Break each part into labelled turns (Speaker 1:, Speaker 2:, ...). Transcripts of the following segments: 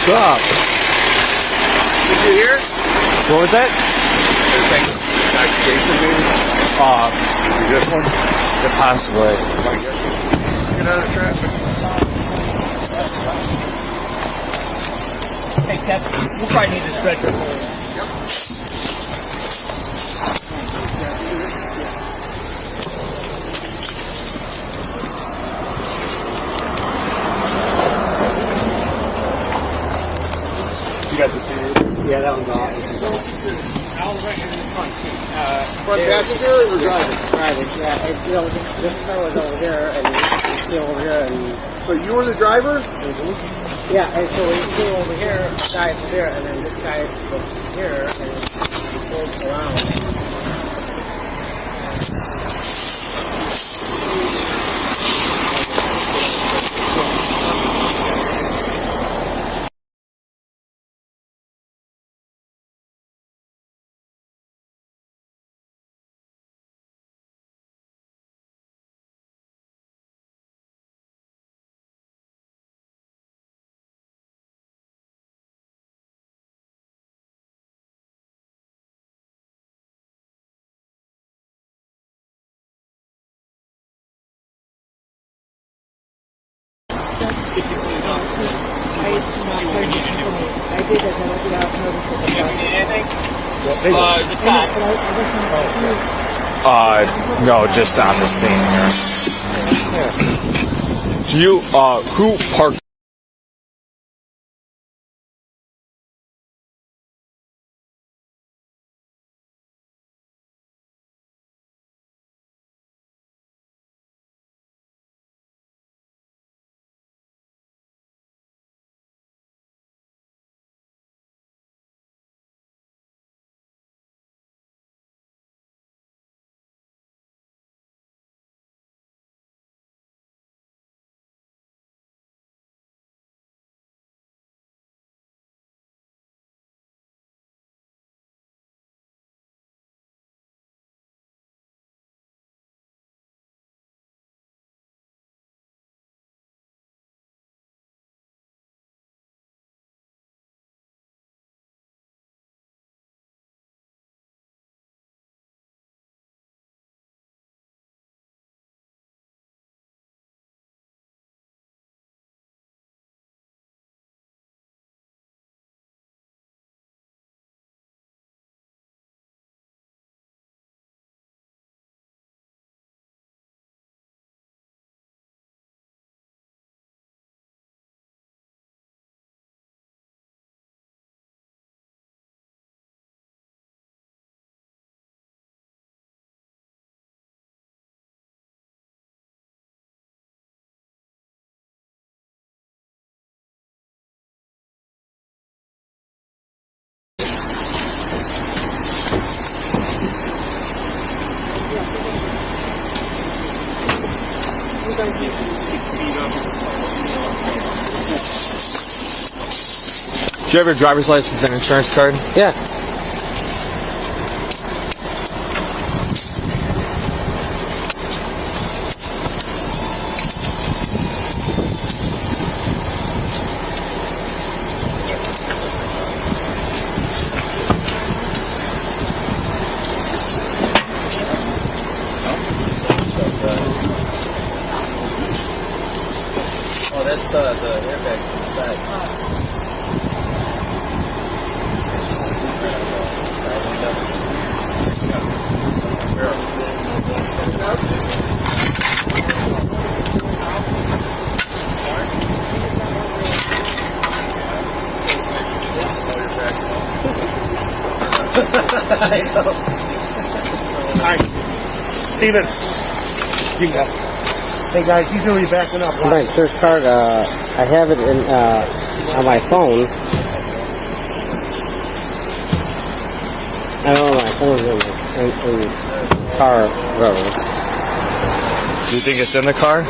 Speaker 1: What's up?
Speaker 2: Did you hear?
Speaker 1: What was that?
Speaker 2: This one?
Speaker 1: Yeah, possibly.
Speaker 2: Get out of traffic.
Speaker 3: Hey, Kev, we'll probably need a stretcher. You got the two? Yeah, that one's off. I'll right in the front seat.
Speaker 2: Front passenger or driver?
Speaker 3: Driving, yeah. And, you know, this car was over here, and it's still over here, and...
Speaker 2: So you were the driver?
Speaker 3: Yeah, and so we flew over here, this guy from here, and then this guy from here, and he pulled around.
Speaker 1: No, just on the scene here. Do you, who parked? Do you have your driver's license and insurance card?
Speaker 3: Yeah.
Speaker 2: Oh, that's the airbag to the side.
Speaker 4: Alright, Steven. You got it. Hey guys, he's really backing up.
Speaker 3: My search card, I have it in, on my phone. I don't know, my phone's in the car room.
Speaker 1: Do you think it's in the car?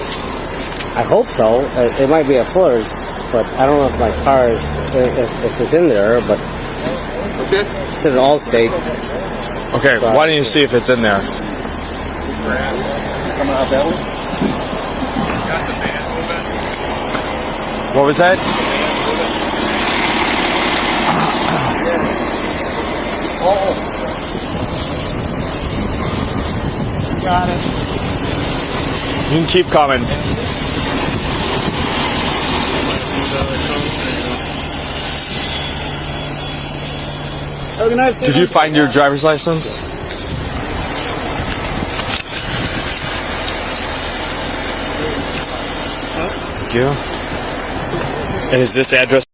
Speaker 3: I hope so. It might be a Fuller's, but I don't know if my car is, if it's in there, but
Speaker 2: What's it?
Speaker 3: it's in Allstate.
Speaker 1: Okay, why don't you see if it's in there?
Speaker 2: Coming out that way?
Speaker 1: What was that?
Speaker 4: Got it.
Speaker 1: You can keep coming. Did you find your driver's license? Thank you. And is this address?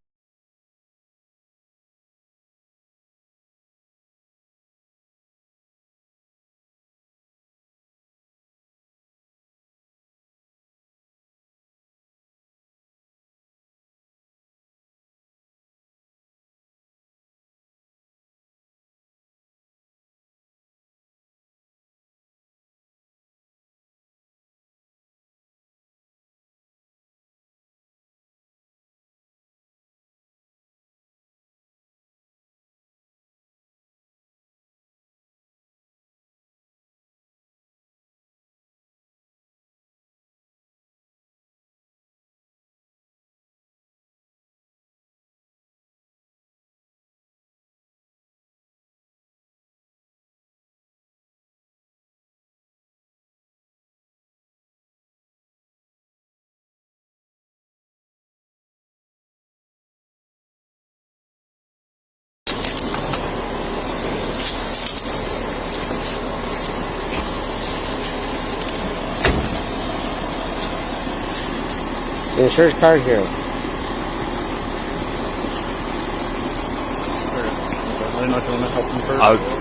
Speaker 3: The insurance card here.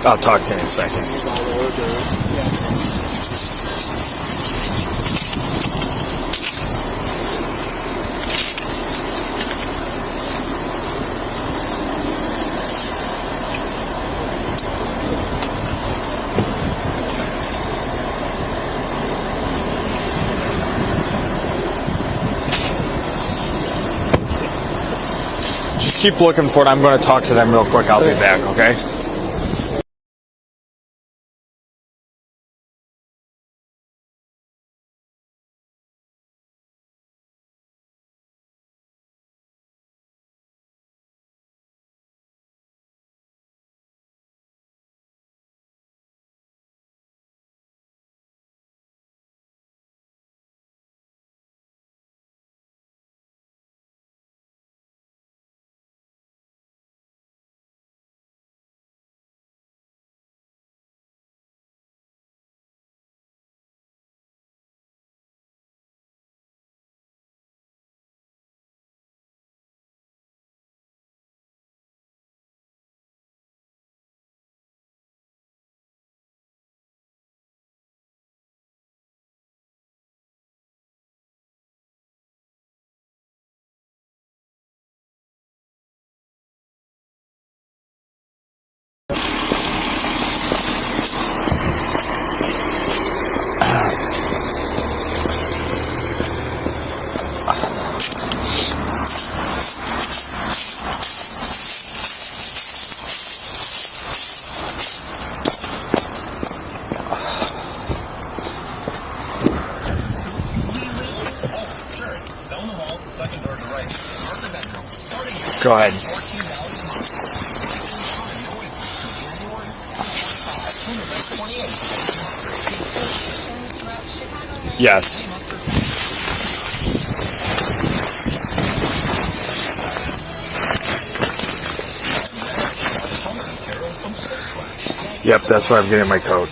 Speaker 1: I'll talk to you in a second. Just keep looking for it. I'm going to talk to them real quick. I'll be back, okay? Go ahead. Yes. Yep, that's where I'm getting my coat.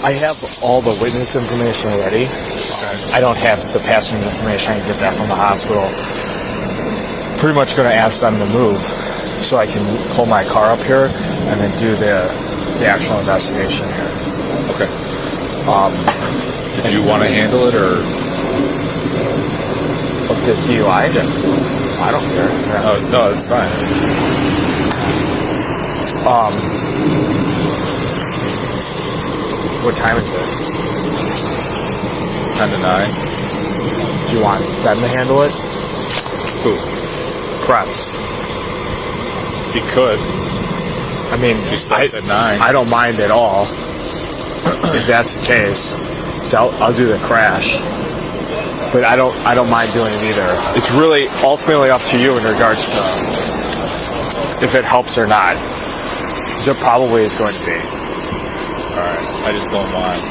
Speaker 1: I have all the witness information already. I don't have the passenger information. I can get that from the hospital. Pretty much going to ask them to move so I can pull my car up here and then do the actual investigation here.
Speaker 5: Okay. Did you want to handle it or?
Speaker 1: The DUI? I don't care. Yeah.
Speaker 5: Oh, no, it's fine.
Speaker 1: What time is it?
Speaker 5: 10 to 9.
Speaker 1: Do you want them to handle it?
Speaker 5: Who?
Speaker 1: Krebs.
Speaker 5: He could.
Speaker 1: I mean,
Speaker 5: He starts at 9.
Speaker 1: I don't mind at all if that's the case. So I'll do the crash, but I don't mind doing it either. It's really ultimately up to you in regards to if it helps or not. 'Cause it probably is going to be.
Speaker 5: Alright, I just don't mind.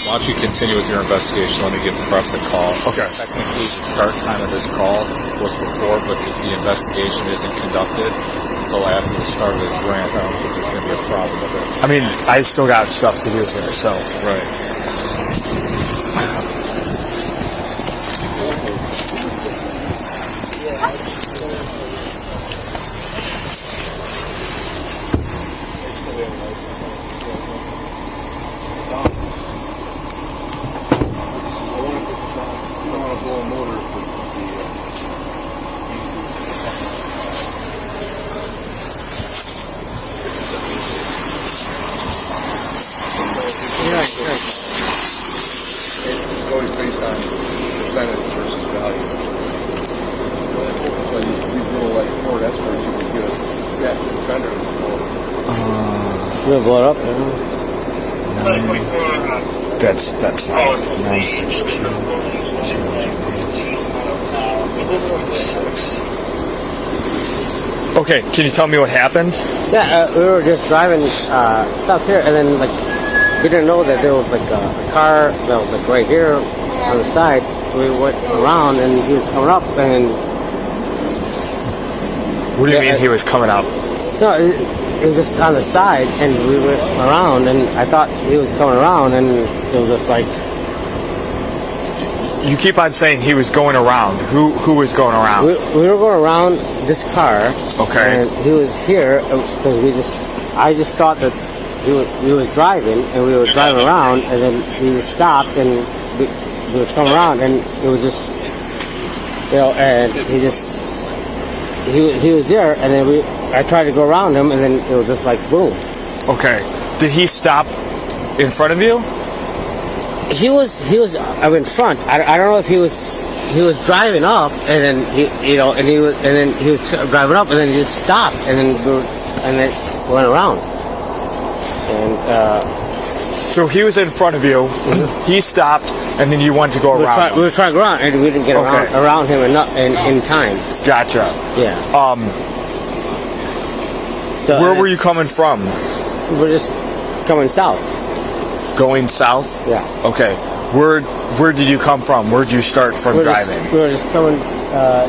Speaker 5: Why don't you continue with your investigation? Let me give Prep the call.
Speaker 1: Okay.
Speaker 5: Technically, the start time of this call was before, but if the investigation isn't conducted until after the start of the grant, I don't think there's going to be a problem with it.
Speaker 1: I mean, I still got stuff to do here, so.
Speaker 5: Right.
Speaker 2: It's always based on percentage versus value. So these little like Ford Escorts, you can get a fender.
Speaker 3: You'll blow it up,
Speaker 1: That's fine. 962. 6. Okay, can you tell me what happened?
Speaker 3: Yeah, we were just driving stuff here, and then like we didn't know that there was like a car that was like right here on the side. We went around, and he was coming up, and
Speaker 1: What do you
Speaker 3: Yeah,
Speaker 1: mean he was coming up?
Speaker 3: no, it was just on the side, and we went around, and I thought he was coming around, and it was just like
Speaker 1: You keep on saying he was going around. Who was going around?
Speaker 3: we were going around this car.
Speaker 1: Okay.
Speaker 3: And he was here because I just thought that he was driving, and we were driving around, and then he just stopped, and we were coming around, and it was just, and he was there, and then I tried to go around him, and then it was just like boom.
Speaker 1: Okay. Did he stop in front of you?
Speaker 3: He was I'm in front. I don't know if he was driving up, and then he was driving up, and then he just stopped, and then went around. And
Speaker 1: So he was in front of you. He stopped, and then you wanted to go
Speaker 3: we
Speaker 1: around.
Speaker 3: were trying to go around, and we didn't get
Speaker 1: Okay.
Speaker 3: around him in time.
Speaker 1: Gotcha.
Speaker 3: Yeah. So,
Speaker 1: Where were you coming from?
Speaker 3: We're just coming south.
Speaker 1: Going south?
Speaker 3: Yeah.
Speaker 1: Okay. Where did you come from? Where'd you start from driving?
Speaker 3: We were just coming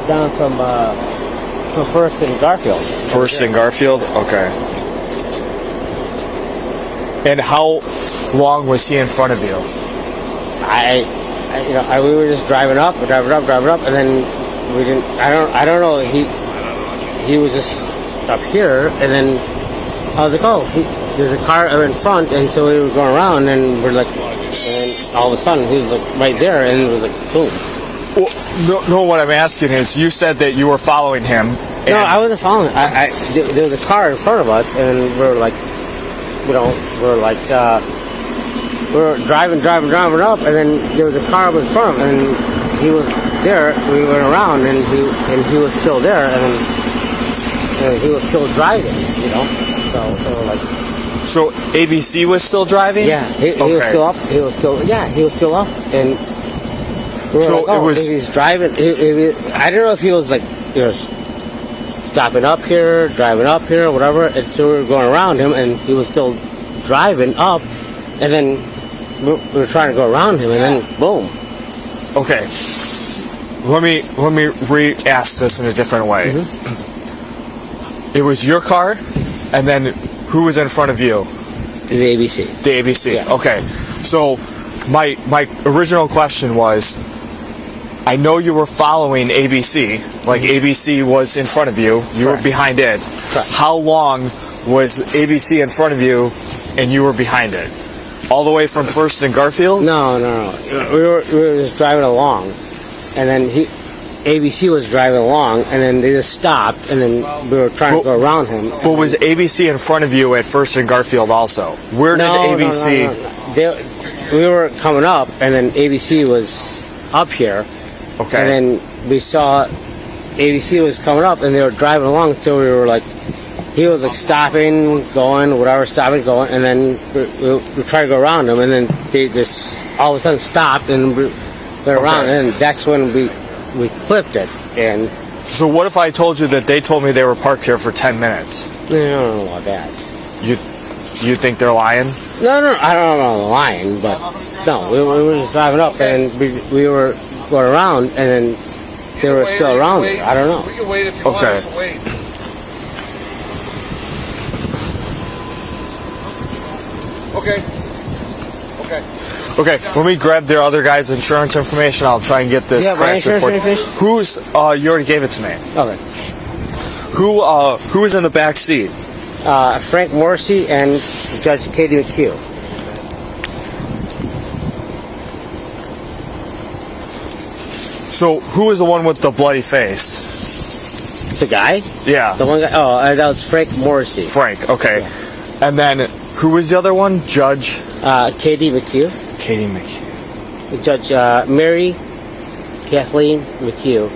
Speaker 3: down from First and Garfield.
Speaker 1: First in Garfield? Okay. And how long was he in front of you?
Speaker 3: We were just driving up, and then we didn't. I don't know. He was just up here, and then I was like, oh, there's a car in front, and so we were going around, and we're like, and then all of a sudden he was like right there, and it was like boom.
Speaker 1: Well, no, what I'm asking is, you said that you were following him.
Speaker 3: No, I wasn't following. There was a car in front of us, and we were like, we were driving up, and then there was a car up in front of him, and he was there. We went around, and he was still there, and he was still driving,
Speaker 1: So ABC was still driving?
Speaker 3: Yeah, he was still up. He was still up, and we were
Speaker 1: So
Speaker 3: like, oh,
Speaker 1: it was-
Speaker 3: if he's driving. I don't know if he was like, stopping up here, driving up here, whatever. And so we were going around him, and he was still driving up, and then we were trying to go around him, and then boom.
Speaker 1: Okay. Let me re-ask this in a different way.
Speaker 3: Mm-hmm.
Speaker 1: It was your car, and then who was in front of you?
Speaker 3: The ABC.
Speaker 1: The ABC.
Speaker 3: Yeah.
Speaker 1: Okay. So my original question was, I know you were following ABC, like ABC was in front of you, you were
Speaker 3: Correct.
Speaker 1: behind it.
Speaker 3: Correct.
Speaker 1: How long was ABC in front of you and you were behind it? All the way from First and Garfield?
Speaker 3: No. We were just driving along, and then ABC was driving along, and then they just stopped, and then we were trying to go around him.
Speaker 1: But was ABC in front of you at First and Garfield also? Where did ABC?
Speaker 3: No. We were coming up, and then ABC was up here.
Speaker 1: Okay.
Speaker 3: And then we saw ABC was coming up, and they were driving along until we were like, he was like stopping, going, whatever, stopping, going, and then we tried to go around them, and then they just all of a sudden stopped and we went around, and that's when we clipped it. And
Speaker 1: So what if I told you that they told me they were parked here for 10 minutes?
Speaker 3: I don't know about that.
Speaker 1: You think they're lying?
Speaker 3: No, I don't know the line, but no, we were just driving up, and we were going around, and then they were still around there. I don't know.
Speaker 2: We can wait if you want
Speaker 1: Okay.
Speaker 2: us to wait. Okay. Okay.
Speaker 1: Okay, when we grab their other guy's insurance information, I'll try and get this
Speaker 3: Yeah, my
Speaker 1: correct
Speaker 3: insurance
Speaker 1: report.
Speaker 3: information?
Speaker 1: Who's, you already gave it to me.
Speaker 3: Okay.
Speaker 1: Who is in the back seat?
Speaker 3: Frank Morrissey and Judge Katie McHugh.
Speaker 1: So who is the one with the bloody face?
Speaker 3: The guy?
Speaker 1: Yeah,
Speaker 3: The one guy? Oh, that was Frank Morrissey.
Speaker 1: Frank, okay. And then, who was the other one? Judge?
Speaker 3: Katie McHugh.
Speaker 1: Katie McHugh.
Speaker 3: Judge Mary Kathleen McHugh.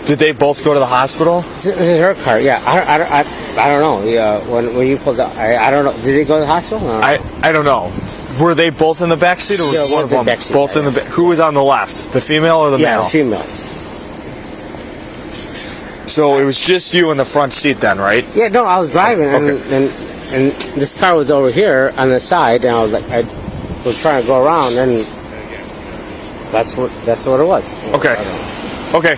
Speaker 1: Did they both go to the hospital?
Speaker 3: This is her car. Yeah, I don't know. Yeah, when you pulled out, I don't know. Did they go to the hospital?
Speaker 1: I don't know. Were they both in the back seat, or was
Speaker 3: Yeah,
Speaker 1: one of
Speaker 3: in the
Speaker 1: them
Speaker 3: back seat,
Speaker 1: both in the back? Who was on the left? The female or the
Speaker 3: yeah,
Speaker 1: male?
Speaker 3: the female.
Speaker 1: So it was just you in the front seat then, right?
Speaker 3: Yeah, no, I was driving,
Speaker 1: Okay.
Speaker 3: and this car was over here on the side, and I was like, I was trying to go around, and that's what it was.
Speaker 1: Okay. Okay.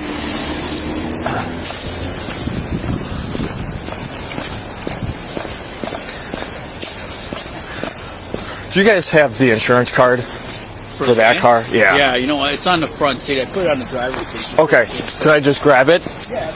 Speaker 1: Do you guys have the insurance card for that
Speaker 6: van?
Speaker 1: car? Yeah.
Speaker 6: Yeah, you know what? It's on the front seat. I put it on the driver's seat.
Speaker 1: Okay. Can I just grab it?
Speaker 6: Yeah.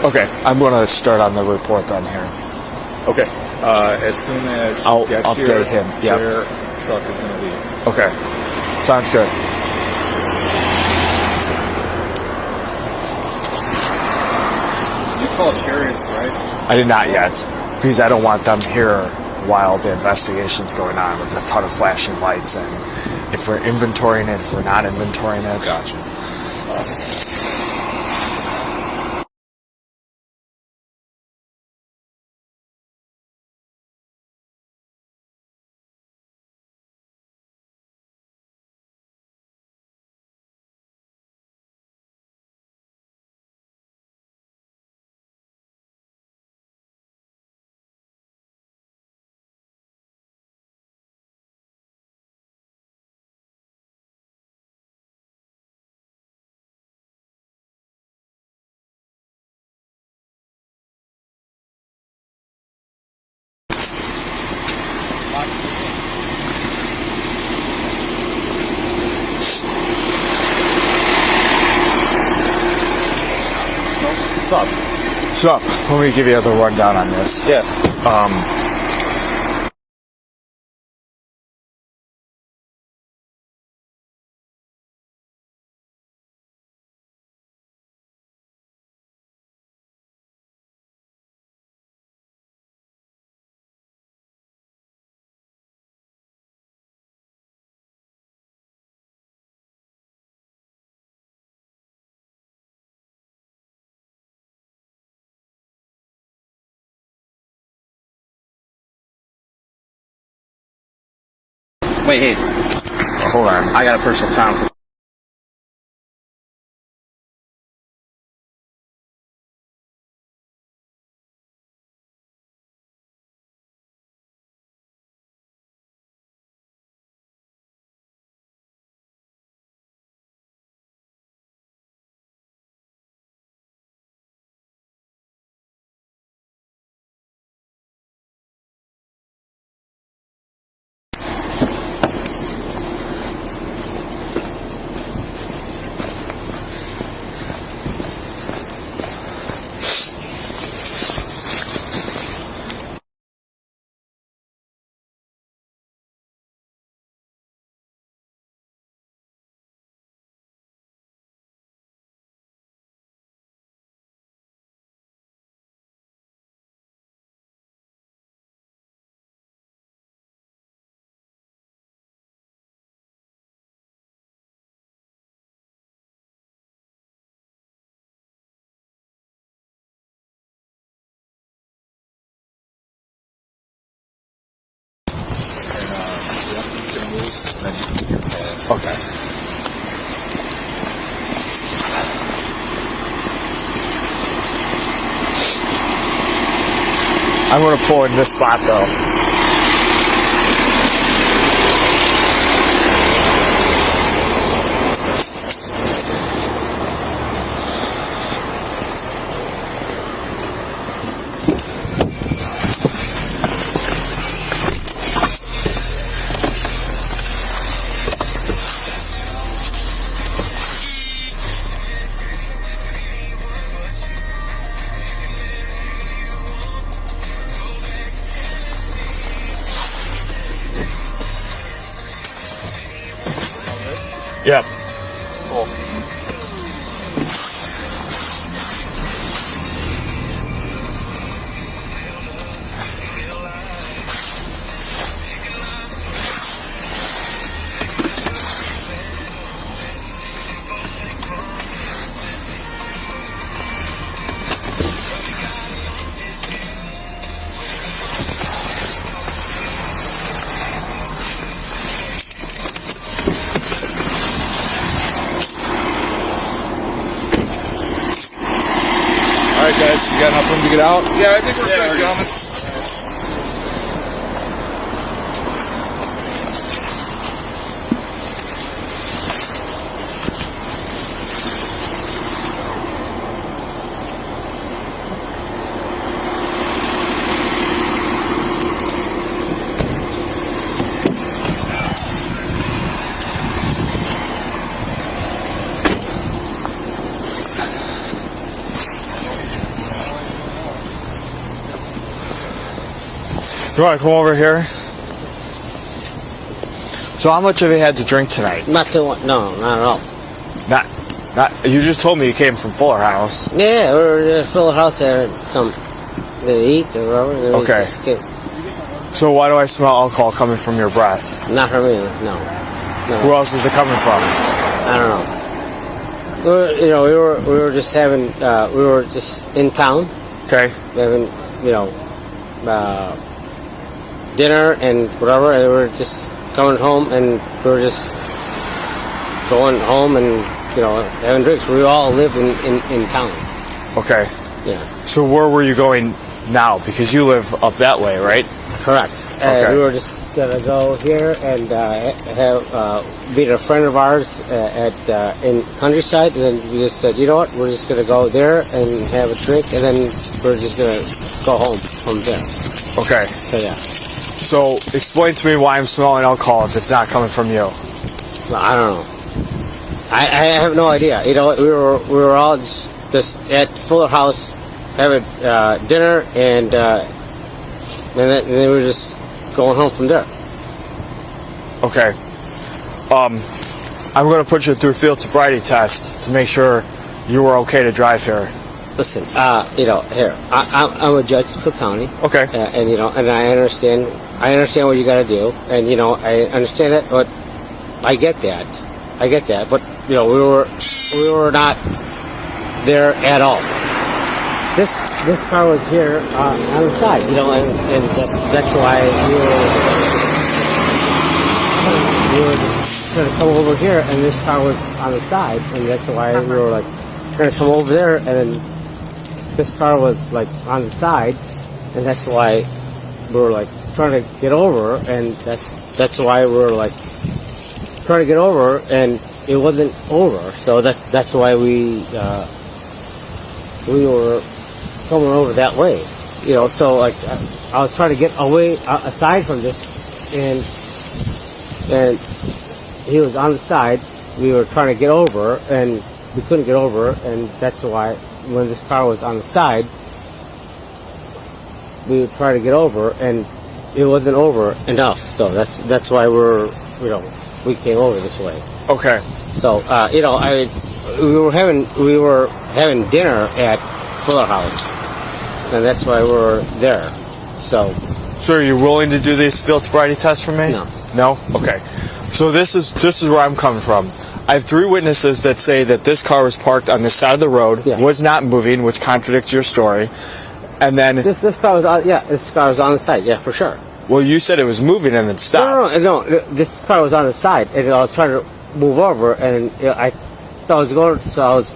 Speaker 1: Okay, I'm going to start on the report then here.
Speaker 5: Okay. As soon as
Speaker 1: I'll
Speaker 5: he gets
Speaker 1: update
Speaker 5: here,
Speaker 1: him, yeah.
Speaker 5: their truck is going to leave.
Speaker 1: Okay, sounds good.
Speaker 5: You called Chariots, right?
Speaker 1: I did not yet, because I don't want them here while the investigation's going on with a ton of flashing lights, and if we're inventorying it, if we're not inventorying it.
Speaker 5: Gotcha. What's up?
Speaker 1: So, let me give you the rundown on this.
Speaker 5: Yeah.
Speaker 3: Wait, hey, hold on. I got a personal conflict.
Speaker 1: Okay. I'm going to pull in this spot though. Yep.
Speaker 5: Cool. All right, guys, you got enough room to get out?
Speaker 2: Yeah, I think we're good, gentlemen.
Speaker 1: You want to come over here? So how much have you had to drink tonight?
Speaker 3: Not too much. No, not at all.
Speaker 1: Not. You just told me you came from Fuller House.
Speaker 3: Yeah, we were at Fuller House there, some to eat or whatever. and we
Speaker 1: Okay.
Speaker 3: just came.
Speaker 1: So why do I smell alcohol coming from your breath?
Speaker 3: Not from me. No.
Speaker 1: Who else is it coming from?
Speaker 3: I don't know. We were just having, we were just in town
Speaker 1: Okay.
Speaker 3: having, dinner and whatever, and we were just coming home, and we were just going home and, having drinks. We all live in town.
Speaker 1: Okay.
Speaker 3: Yeah,
Speaker 1: So where were you going now? Because you live up that way, right?
Speaker 3: correct.
Speaker 1: Okay.
Speaker 3: And we were just gonna go here and meet a friend of ours in Countryside, and then we just said, you know what, we're just gonna go there and have a drink, and then we're just gonna go home from there.
Speaker 1: Okay.
Speaker 3: So yeah,
Speaker 1: So explain to me why I'm smelling alcohol if it's not coming from you.
Speaker 3: well, I don't know. I have no idea. We were all just at Fuller House having dinner, and then we were just going home from there.
Speaker 1: Okay. I'm going to put you through a field sobriety test to make sure you were okay to drive here.
Speaker 3: Listen, here I'm a judge in Cook County.
Speaker 1: Okay.
Speaker 3: And I understand what you got to do, and I understand it, but I get that, but we were not there at all. This car was here on the side, and that's why we were just going to come over here, and this car was on the side, and that's why we were like going to come over there, and then this car was like on the side, and that's why we were like trying to get over, and that's why we were like trying to get over, and it wasn't over, so that's why we were coming over that way, so like I was trying to get away aside from this, and he was on the side. We were trying to get over, and we couldn't get over, and that's why when this car was on the side, we were trying to get over, and it wasn't over enough. So that's why we came over this way.
Speaker 1: Okay.
Speaker 3: So we were having dinner at Fuller House, and that's why we were there. So
Speaker 1: are you willing to do these field sobriety tests for me?
Speaker 3: No.
Speaker 1: No? Okay. So this is where I'm coming from. I have 3 witnesses that say that this car was parked on this side of the road,
Speaker 3: Yeah.
Speaker 1: was not moving, which contradicts your story. And then,
Speaker 3: this car was on, this car was on the side, yeah, for sure.
Speaker 1: well, you said it was moving and then stopped.
Speaker 3: No, this car was on the side, and I was trying to move over, and I was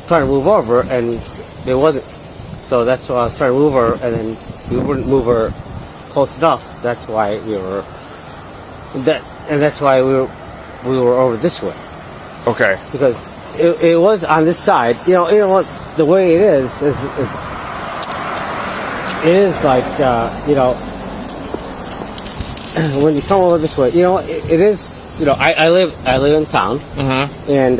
Speaker 3: trying to move over, and it wasn't. So that's why I was trying to move her, and then we wouldn't move her close enough. That's why that's why we were over this way,
Speaker 1: Okay.
Speaker 3: because it was on this side. You know what, the way it is it is like when you come over this way, it is. I live in town, and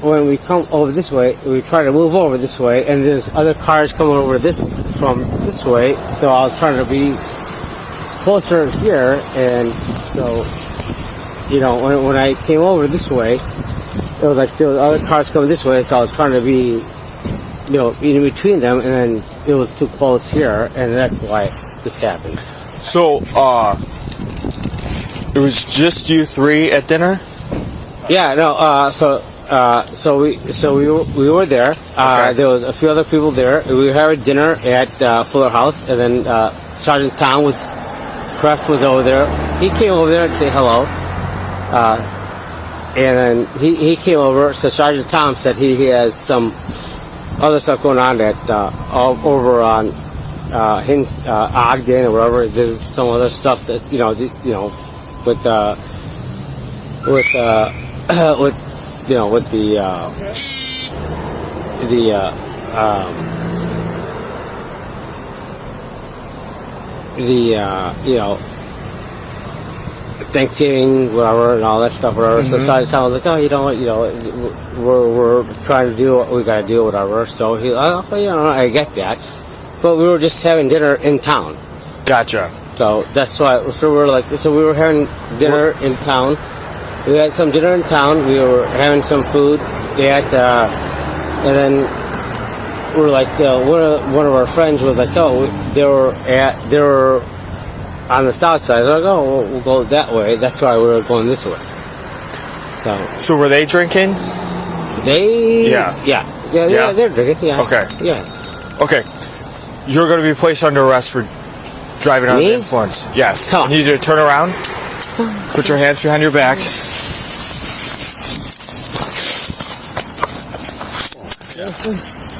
Speaker 3: when we come over this way, we try to move over this way, and there's other cars coming over from this way. So I was trying to be closer here, and so when I came over this way, it was like there was other cars coming this way. So I was trying to be in between them, and then it was too close here, and that's why this happened.
Speaker 1: So, it was just you 3 at dinner?
Speaker 3: Yeah, no. So we were there.
Speaker 1: Okay.
Speaker 3: There was a few other people there. We were having dinner at Fuller House, and then Sergeant Tom Kraft was over there. He came over there and said hello. And then he came over. So Sergeant Tom said he has some other stuff going on over on Ogden or wherever. There's some other stuff that with the Thanksgiving, whatever, and all that stuff, whatever. So Sergeant Tom was like, we're trying to do what we got to do, whatever. So he, I get that, but we were just having dinner in town.
Speaker 1: Gotcha.
Speaker 3: So that's why. So we were having dinner in town. We had some dinner in town. We were having some food. And then we were like, one of our friends was like, oh, they were on the south side. So I was like, oh, we'll go that way. That's why we were going this way.
Speaker 1: So were they drinking?
Speaker 3: Yeah, they're drinking. Yeah.
Speaker 1: Okay.
Speaker 3: Yeah.
Speaker 1: Okay. You're going to be placed under arrest for driving under the influence. Yes.
Speaker 3: Come on.
Speaker 1: I need you to turn around. Put your hands behind your back.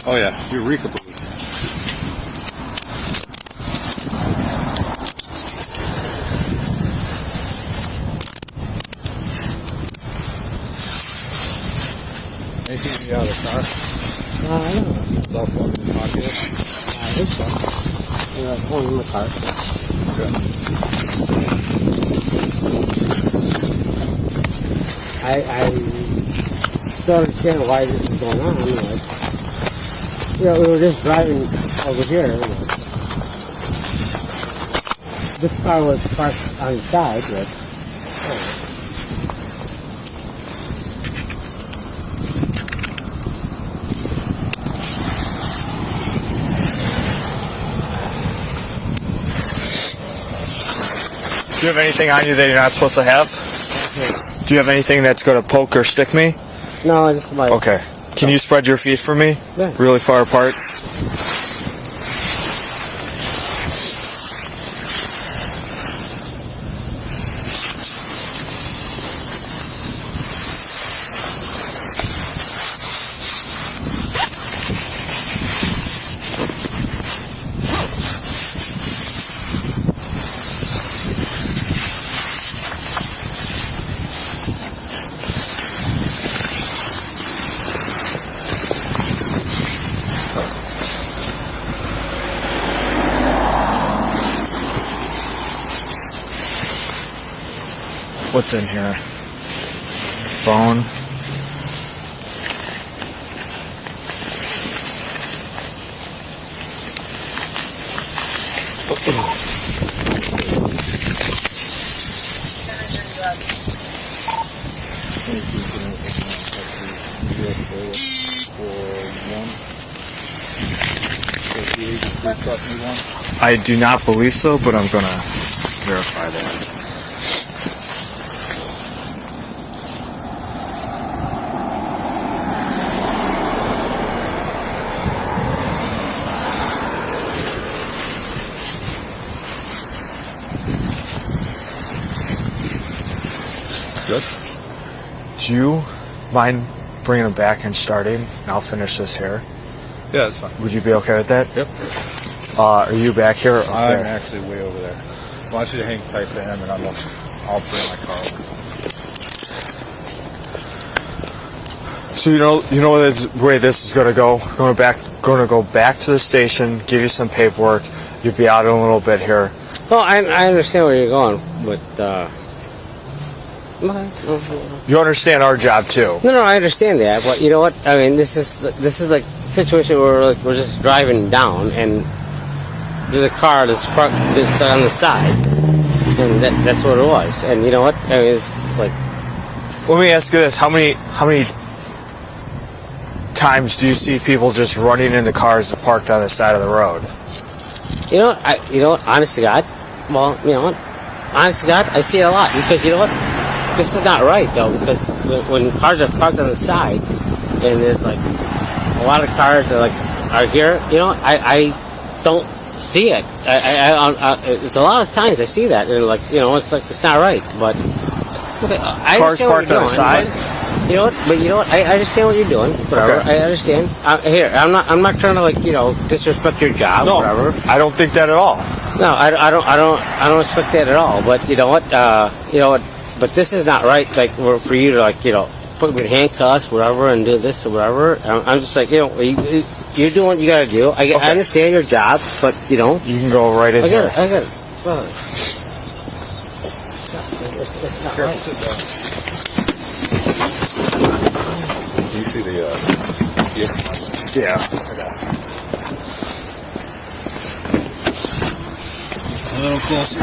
Speaker 5: Oh yeah, Eureka Police. Anything you got out of the car?
Speaker 3: I don't know.
Speaker 5: Cell phone in your pocket?
Speaker 3: I think so. One in the car.
Speaker 5: Good.
Speaker 3: I don't understand why this is going on. We were just driving over here. This car was parked on the side,
Speaker 1: Do you have anything on you that you're not supposed to have? Do you have anything that's going to poke or stick me?
Speaker 3: No, it's like...
Speaker 1: Okay. Can you spread your feet for me?
Speaker 3: Yeah.
Speaker 1: Really far apart? What's in here? Phone. I do not believe so, but I'm gonna verify that.
Speaker 5: Good.
Speaker 1: Do you mind bringing them back and starting? And I'll finish this here.
Speaker 5: Yeah, that's fine.
Speaker 1: Would you be okay with that?
Speaker 5: Yep.
Speaker 1: Are you back here? Or up
Speaker 5: I'm
Speaker 1: there?
Speaker 5: actually way over there. I want you to hang tight to him, and I'll bring my car over.
Speaker 1: So you know the way this is going to go. Going to go back to the station, give you some paperwork. You'll be out in a little bit here.
Speaker 3: Well, I understand where you're going, but...
Speaker 1: You understand our job too.
Speaker 3: No, I understand that, but you know what? I mean, this is like a situation where we're just driving down, and there's a car that's parked that's on the side, and that's what it was. And you know what? I mean, it's like...
Speaker 1: Let me ask you this: How many times do you see people just running into cars that parked on the side of the road?
Speaker 3: You know what? Honest to God, well, you know what? Honest to God, I see it a lot, because you know what? This is not right, though, because when cars are parked on the side, and there's like a lot of cars that are here, you know, I don't see it. It's a lot of times I see that, and like, you know, it's like it's not right. But okay, I
Speaker 1: Cars
Speaker 3: understand what
Speaker 1: parked
Speaker 3: you're
Speaker 1: on the
Speaker 3: doing,
Speaker 1: side.
Speaker 3: but you know what? But you know what? I understand what you're doing. Whatever.
Speaker 1: Okay.
Speaker 3: I understand. Here, I'm not trying to, like, you know, disrespect your job.
Speaker 1: No,
Speaker 3: whatever.
Speaker 1: I don't think that at all.
Speaker 3: No, I don't respect that at all. But you know what? You know what? But this is not right. Like, for you to, like, you know, put me in handcuffs, whatever, and do this or whatever. I'm just like, you know, you're doing what you got to do. I understand your job, but you know,
Speaker 1: You can go right in here.
Speaker 3: I get it. Well, it's not right.
Speaker 5: Sit down. Do you see the
Speaker 1: Yeah.
Speaker 6: little closer.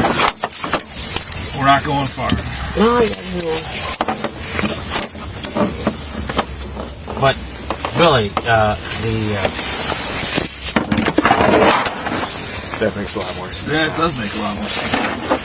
Speaker 6: We're not going far.
Speaker 3: No, yeah. But really,
Speaker 1: That makes a lot more sense.
Speaker 6: Yeah, it does make a lot more sense.